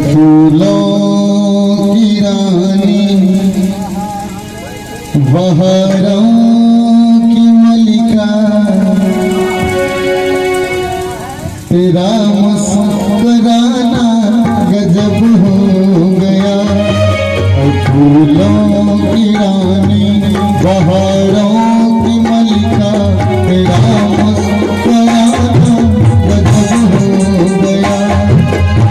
फूलों की रानी बहारों की मलिका तेरा मुस्कुराना गजब हो गया। फूलों की रानी बहारों की मलिका तेरा मुस्कुराना गजब हो गया।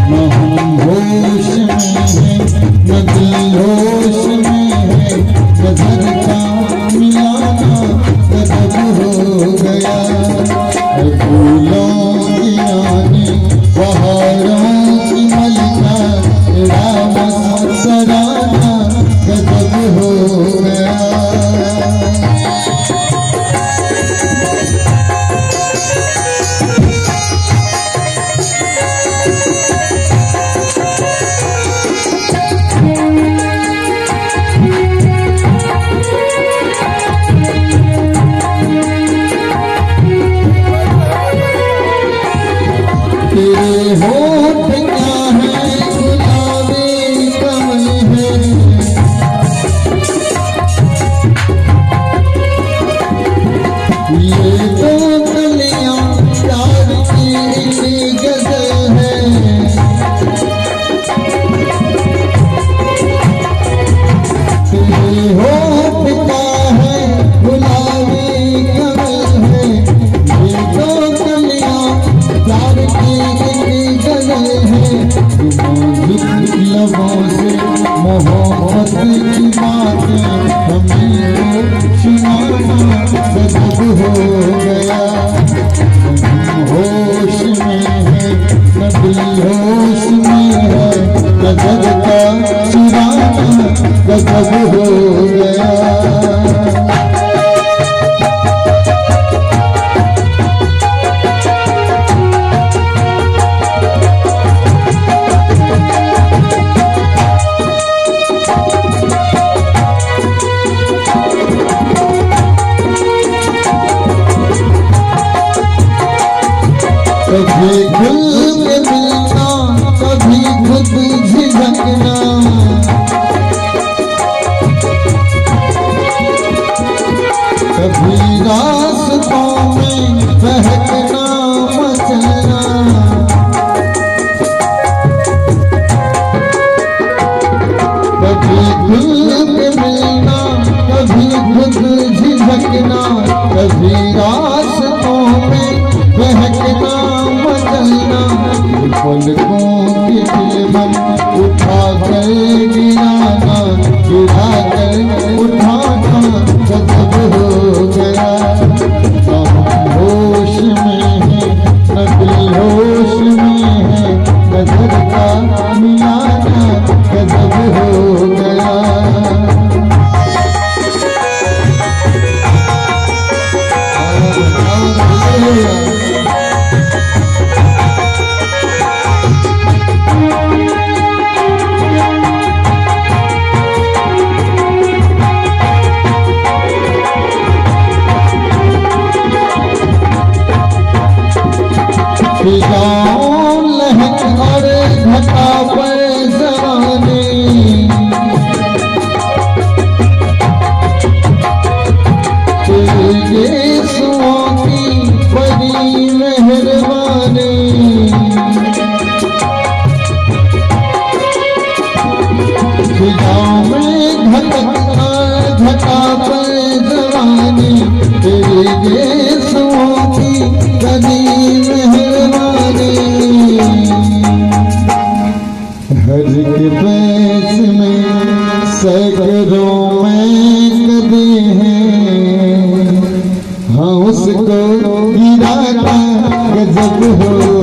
न हम होश में है न दिल होश में है नजर का मिलाना गजब हो गया। फूलों की रानी बहारों की मलिका तेरा मुस्कुराना गजब हो गया। तेरे होठ क्या है गुलाबी कमल है, ये तो कलियां प्यार की गजल है। तेरे होठ क्या है गुलाबी कमल है, ये तो कलियां प्यार की लबों से मोहब्बत की बातें हमें सुनाना गजब हो गया। होश में है न दिल होश में है गजब का सुनाना गजब हो गया। कभी खुल के मिलना कभी खुद झिझकना, कभी रास्तों में बहकना मचलना, कभी खुल के मिलना कभी खुद झिझकना, कभी रास्तों में बहकना मचलना। पलकों के दिलबन उठा कर गिराना गिरा कर उठाना गजब हो गया। न हम होश में है न दिल होश में है नजर का मिलाना गजब हो गया। गाँव लहक और घटा पर जमाने, तेरे सुओं की बड़ी मेहरबानी। गाँव में घटा पर जवानी तेरे सुओं की बड़ी मेहरबानी। हर के पैस में सैकड़ों में कदे हैं, हाँ उसको गिराना गजब हो